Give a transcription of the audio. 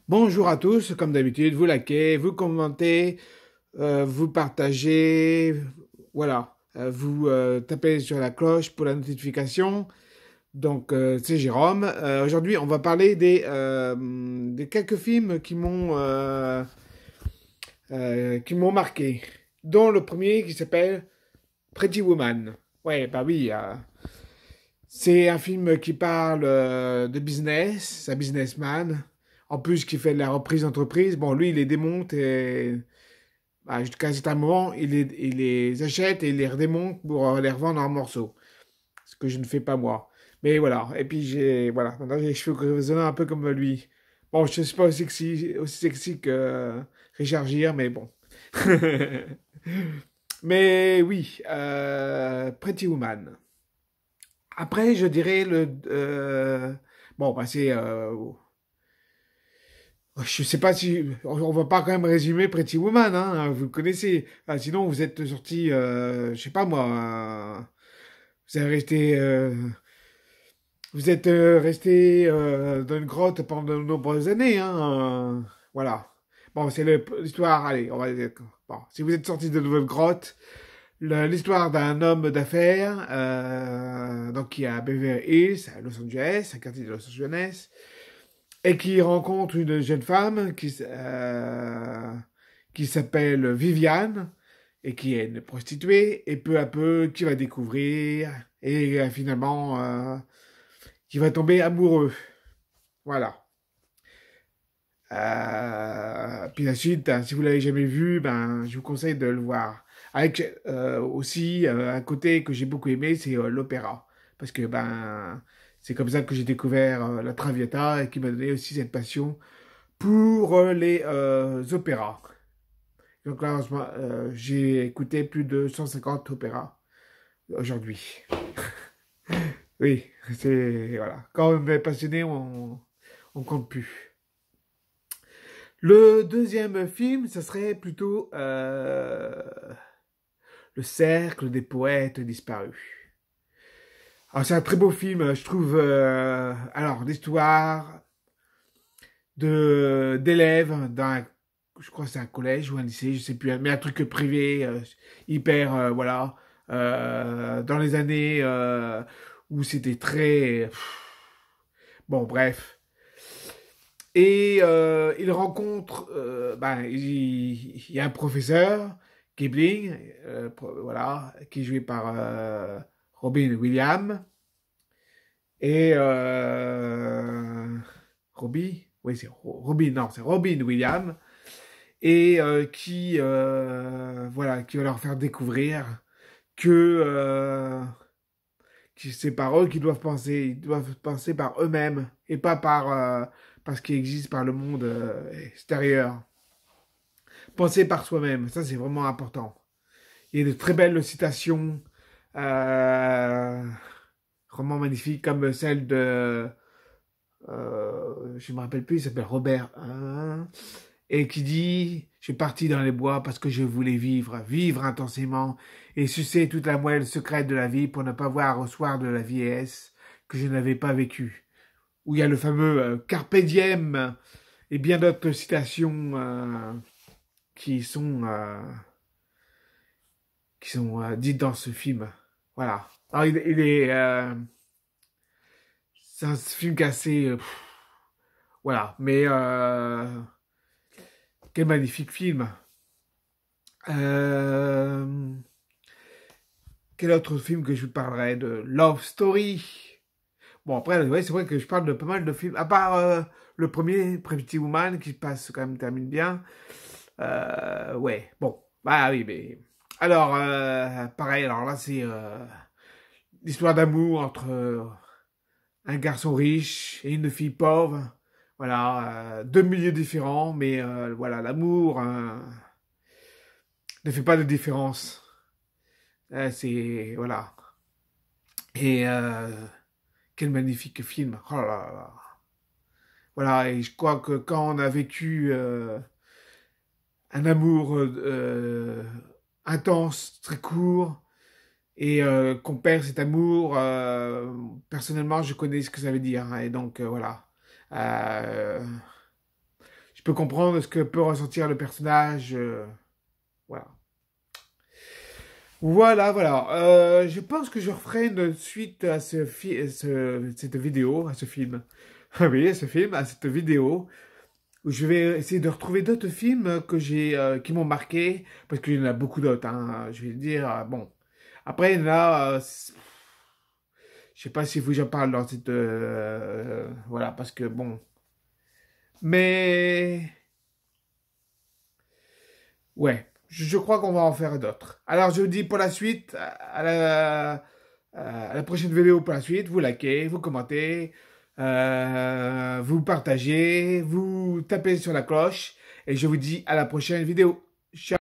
Bonjour à tous, comme d'habitude, vous likez, vous commentez, vous partagez, voilà, vous tapez sur la cloche pour la notification. Donc, c'est Jérôme. Aujourd'hui, on va parler des quelques films qui m'ont marqué, dont le premier qui s'appelle Pretty Woman. Ouais, bah oui, c'est un film qui parle de business, c'est un businessman. En plus, qui fait de la reprise d'entreprise. Bon, lui, il les démonte et bah, jusqu'à un certain moment, il les achète et il les redémonte pour les revendre en morceaux. Ce que je ne fais pas moi. Mais voilà. Et puis, maintenant, j'ai les cheveux grisonnants un peu comme lui. Bon, je ne suis pas aussi sexy que Richard Gere, mais bon. Mais oui, Pretty Woman. Après, je dirais bon, bah, je sais pas si... On va pas quand même résumer Pretty Woman, hein, vous le connaissez. Ah, sinon, vous êtes sorti, je sais pas moi, vous êtes resté, resté dans une grotte pendant de nombreuses années, hein, voilà. Bon, c'est l'histoire, allez, on va dire... Bon, si vous êtes sorti de votre grotte, l'histoire d'un homme d'affaires, donc qui est à Beverly Hills, à Los Angeles, un quartier de Los Angeles, et qui rencontre une jeune femme qui s'appelle Viviane et qui est une prostituée, et peu à peu qui va découvrir et finalement qui va tomber amoureux. Voilà. Puis la suite, hein, si vous l'avez jamais vu, ben je vous conseille de le voir. Avec aussi un côté que j'ai beaucoup aimé, c'est l'opéra, parce que ben c'est comme ça que j'ai découvert la Traviata et qui m'a donné aussi cette passion pour les opéras. Donc là, j'ai écouté plus de 150 opéras aujourd'hui. Oui, c'est... Voilà. Quand on est passionné, on compte plus. Le deuxième film, ce serait plutôt Le Cercle des poètes disparus. Alors, c'est un très beau film, je trouve. Alors, l'histoire d'élèves dans je crois que c'est un collège ou un lycée, je sais plus, mais un truc privé, hyper, voilà, dans les années où c'était très, bon, bref. Et il rencontre, ben, il y a un professeur, Kipling, voilà, qui est joué par Robin Williams, et Robbie, oui, Robin, non, c'est Robin Williams, et voilà, qui va leur faire découvrir que c'est par eux qu'ils doivent penser, ils doivent penser par eux-mêmes et pas par ce qui existe par le monde extérieur. Penser par soi-même, ça c'est vraiment important. Il y a de très belles citations, euh, vraiment magnifiques, comme celle de, je me rappelle plus, il s'appelle Robert, hein, et qui dit, je suis parti dans les bois parce que je voulais vivre, vivre intensément, et sucer toute la moelle secrète de la vie pour ne pas voir au soir de la vieillesse que je n'avais pas vécu. Où il y a le fameux Carpe diem et bien d'autres citations qui sont, euh, qui sont dites dans ce film. Voilà. Alors, c'est un film qui est assez, voilà, mais quel magnifique film. Euh, Quel autre film que je vous parlerai de Love Story. Bon, après, ouais, c'est vrai que je parle de pas mal de films, à part le premier, Pretty Woman, qui passe quand même, termine bien. Ouais, bon, bah oui, mais... Alors, pareil, alors là, c'est l'histoire d'amour entre un garçon riche et une fille pauvre. Voilà, deux milieux différents, mais voilà, l'amour ne fait pas de différence. C'est... Voilà. Et quel magnifique film. Oh là là. Voilà, et je crois que quand on a vécu un amour intense, très court, et qu'on perd cet amour, personnellement, je connais ce que ça veut dire, hein, et donc voilà. Euh, je peux comprendre ce que peut ressentir le personnage. Voilà. Voilà. Je pense que je referai une suite à cette vidéo, à ce film. Ah oui, à ce film, à cette vidéo, où je vais essayer de retrouver d'autres films qui m'ont marqué, parce qu'il y en a beaucoup d'autres, hein, je vais dire, bon. Après, il y en a, je sais pas si vous j'en parle dans cette, voilà, parce que bon. Mais, ouais, je crois qu'on va en faire d'autres. Alors, je vous dis pour la suite, à la prochaine vidéo pour la suite, vous likez, vous commentez, vous partagez, vous tapez sur la cloche, et je vous dis à la prochaine vidéo. Ciao!